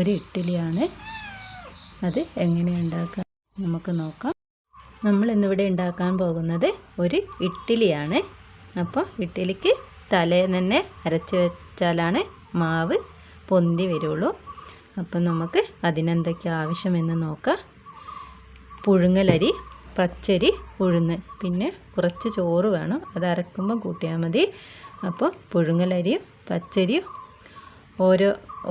ഒരു ഇഡ്ഡലിയാണ്. അത് എങ്ങനെ ഉണ്ടാക്കാം നമുക്ക് നോക്കാം. നമ്മൾ ഇന്നിവിടെ ഉണ്ടാക്കാൻ പോകുന്നത് ഒരു ഇഡ്ഡലിയാണ്. അപ്പോൾ ഇഡ്ഡലിക്ക് തലേന്ന് തന്നെ അരച്ച് വെച്ചാലാണ് മാവ് പൊന്തി വരുള്ളൂ. അപ്പം നമുക്ക് അതിനെന്തൊക്കെ ആവശ്യമെന്ന് നോക്കാം. പുഴുങ്ങലരി, പച്ചരി, ഉഴുന്ന്, പിന്നെ കുറച്ച് ചോറ് വേണം. അത് അരക്കുമ്പോൾ കൂട്ടിയാൽ മതി. അപ്പോൾ പുഴുങ്ങലരിയും പച്ചരിയും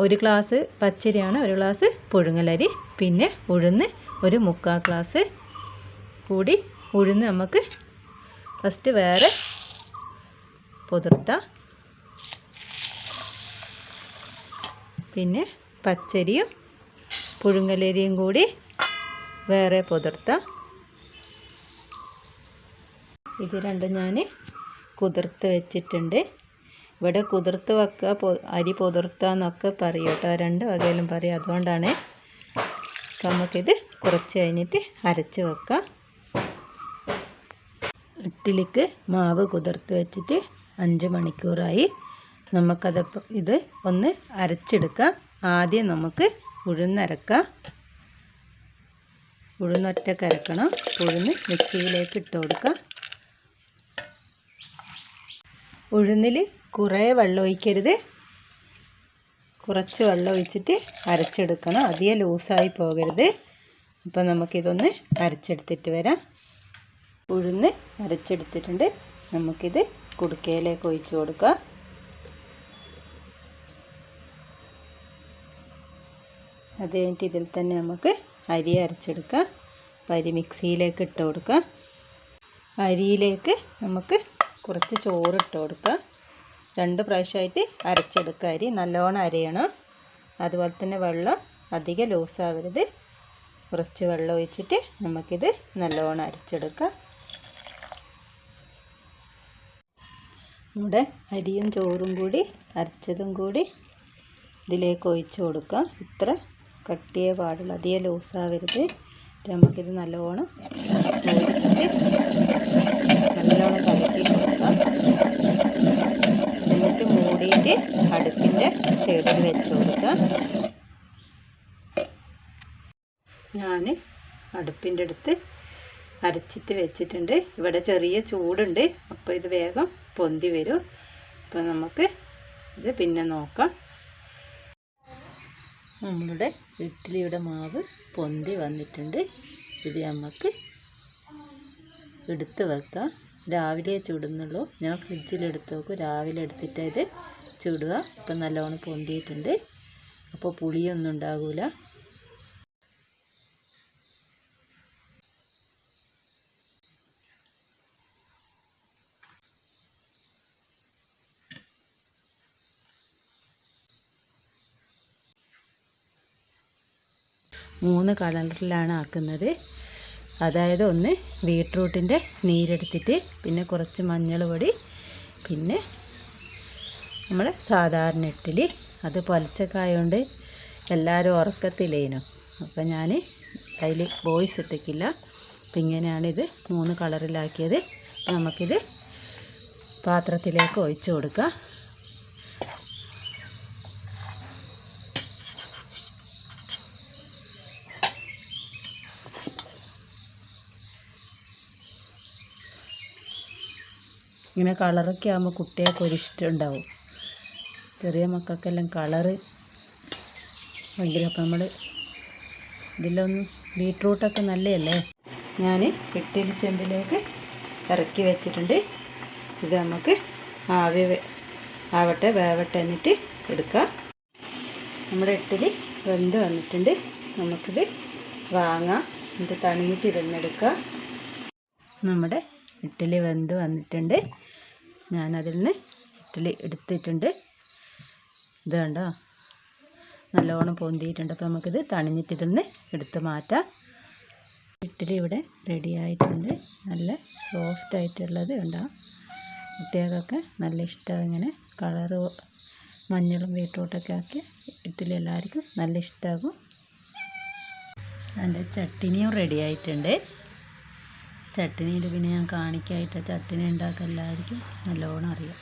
ഒരു ഗ്ലാസ് പച്ചരിയാണ്, ഒരു ഗ്ലാസ് പുഴുങ്ങലരി, പിന്നെ ഉഴുന്ന് ഒരു 3/4 ഗ്ലാസ് കൂടി. ഉഴുന്ന് നമുക്ക് ഫസ്റ്റ് വേറെ പുതിർത്താം. പിന്നെ പച്ചരിയും പുഴുങ്ങലരിയും കൂടി വേറെ പുതിർത്താം. ഇത് രണ്ടും ഞാൻ കുതിർത്ത് വെച്ചിട്ടുണ്ട്. ഇവിടെ കുതിർത്ത് വെക്കുക, അരി പുതിർത്തുക എന്നൊക്കെ പറയും കേട്ടോ. രണ്ട് വകയിലും പറയും, അതുകൊണ്ടാണ്. അപ്പം നമുക്കിത് കുറച്ച് കഴിഞ്ഞിട്ട് അരച്ച് വെക്കാം. ഇഡ്ഡലിക്ക് മാവ് കുതിർത്ത് വെച്ചിട്ട് 5 മണിക്കൂറായി. ഇത് ഒന്ന് അരച്ചെടുക്കാം. ആദ്യം നമുക്ക് ഉഴുന്നരക്കാം. ഉഴുന്നൊറ്റക്ക് അരക്കണം. ഉഴുന്ന് മിക്സിയിലേക്ക് ഇട്ട് കൊടുക്കാം. ഉഴുന്നിൽ കുറേ വെള്ളം ഒഴിക്കരുത്, കുറച്ച് വെള്ളം ഒഴിച്ചിട്ട് അരച്ചെടുക്കണം. അധികം ലൂസായി പോകരുത്. അപ്പോൾ നമുക്കിതൊന്ന് അരച്ചെടുത്തിട്ട് വരാം. ഉഴുന്ന് അരച്ചെടുത്തിട്ടുണ്ട്. നമുക്കിത് കുടുക്കയിലേക്ക് ഒഴിച്ച് കൊടുക്കാം. അത് കഴിഞ്ഞിട്ട് ഇതിൽ തന്നെ നമുക്ക് അരി അരച്ചെടുക്കാം. അപ്പോൾ അരി മിക്സിയിലേക്ക് ഇട്ട് കൊടുക്കാം. അരിയിലേക്ക് നമുക്ക് കുറച്ച് ചോറ് ഇട്ട് കൊടുക്കാം. 2 പ്രാവശ്യമായിട്ട് അരച്ചെടുക്കുക. അരി നല്ലോണം അരയണം. അതുപോലെ തന്നെ വെള്ളം അധികം ലൂസാവരുത്. കുറച്ച് വെള്ളം ഒഴിച്ചിട്ട് നമുക്കിത് നല്ലോണം അരച്ചെടുക്കാം. നമ്മുടെ അരിയും ചോറും കൂടി അരച്ചതും കൂടി ഇതിലേക്ക് ഒഴിച്ച് കൊടുക്കാം. ഇത്ര കട്ടിയേ പാടുള്ളൂ, അധികം ലൂസാവരുത്. നമുക്കിത് നല്ലോണം നല്ലോണം കലക്കി കൊടുക്കാം. എന്നിട്ട് മൂടിയിട്ട് അടുപ്പിൻ്റെ സൈഡിൽ വെച്ച് കൊടുക്കാം. ഞാൻ അടുപ്പിൻ്റെ അടുത്ത് അരച്ചിട്ട് വെച്ചിട്ടുണ്ട്. ഇവിടെ ചെറിയ ചൂടുണ്ട്, അപ്പോൾ ഇത് വേഗം പൊന്തി വരും. അപ്പോൾ നമുക്ക് ഇത് പിന്നെ നോക്കാം. നമ്മളുടെ ഇഡ്ഡലിയുടെ മാവ് പൊന്തി വന്നിട്ടുണ്ട്. ഇത് നമുക്ക് എടുത്ത് വെക്കാം. രാവിലെ ചുടുന്നുള്ളൂ. ഞാൻ ഫ്രിഡ്ജിലെടുത്ത് വെക്കും. രാവിലെ എടുത്തിട്ട് ഇത് ചുടുക. ഇപ്പം നല്ലോണം പൊന്തിയിട്ടുണ്ട്. അപ്പോൾ പുളിയൊന്നും ഉണ്ടാകില്ല. മൂന്ന് കളറിലാണ് ആക്കുന്നത്. അതായത് ഒന്ന് ബീട്രൂട്ടിൻ്റെ നീരെടുത്തിട്ട്, പിന്നെ കുറച്ച് മഞ്ഞൾ പൊടി, പിന്നെ നമ്മളെ സാധാരണ ഇഡ്ഡലി. അത് പൊലച്ചക്കായതുകൊണ്ട് എല്ലാവരും ഉറക്കത്തില്ലേനു. അപ്പം ഞാൻ അതിൽ വോയിസ് ഇട്ടിട്ടില്ല. അപ്പം ഇങ്ങനെയാണിത് 3 കളറിലാക്കിയത്. നമുക്കിത് പാത്രത്തിലേക്ക് ഒഴിച്ച് കൊടുക്കാം. ഇങ്ങനെ കളറൊക്കെ ആകുമ്പോൾ കുട്ടികൾക്ക് ഒരു ഇഷ്ടം ഉണ്ടാവും. ചെറിയ മക്കൾക്കെല്ലാം കളറ് ഭയങ്കര. അപ്പം നമ്മൾ ഇതിലൊന്നും ബീട്രൂട്ടൊക്കെ നല്ലതല്ലേ. ഞാൻ ഇഡ്ഡലി ചെമ്പിലേക്ക് ഇറക്കി വെച്ചിട്ടുണ്ട്. ഇത് നമുക്ക് ആവട്ടെ വേവട്ടെ എന്നിട്ട് എടുക്കാം. നമ്മുടെ ഇഡ്ഡലി വെന്ത് വന്നിട്ടുണ്ട്. നമുക്കിത് വാങ്ങാം. എന്നിട്ട് തണിഞ്ഞിട്ട് ഇരുന്നെടുക്കാം. നമ്മുടെ ഇഡ്ഡലി വെന്ത് വന്നിട്ടുണ്ട്. ഞാനതിൽ നിന്ന് ഇഡ്ഡലി എടുത്തിട്ടുണ്ട്. ഇത് കണ്ടോ, നല്ലോണം പൊന്തിയിട്ടുണ്ട്. അപ്പോൾ നമുക്കിത് തണിഞ്ഞിട്ട് ഇതിൽ നിന്ന് എടുത്ത് മാറ്റാം. ഇഡ്ഡലി ഇവിടെ റെഡി ആയിട്ടുണ്ട്. നല്ല സോഫ്റ്റ് ആയിട്ടുള്ളത് ഉണ്ടാവും. കുട്ടികൾക്കൊക്കെ നല്ല ഇഷ്ടമാണ്. ഇങ്ങനെ കളറ് മഞ്ഞളും ബീട്രൂട്ടൊക്കെ ആക്കി ഇഡ്ഡലി എല്ലാവർക്കും നല്ല ഇഷ്ടമാകും. അതിൻ്റെ ചട്ടിനിയും റെഡി ആയിട്ടുണ്ട്. ചട്ടിനിയിൽ പിന്നെ ഞാൻ കാണിക്കായിട്ട് ചട്ടിനി ഉണ്ടാക്കാൻ എല്ലാവർക്കും നല്ലോണം അറിയാം.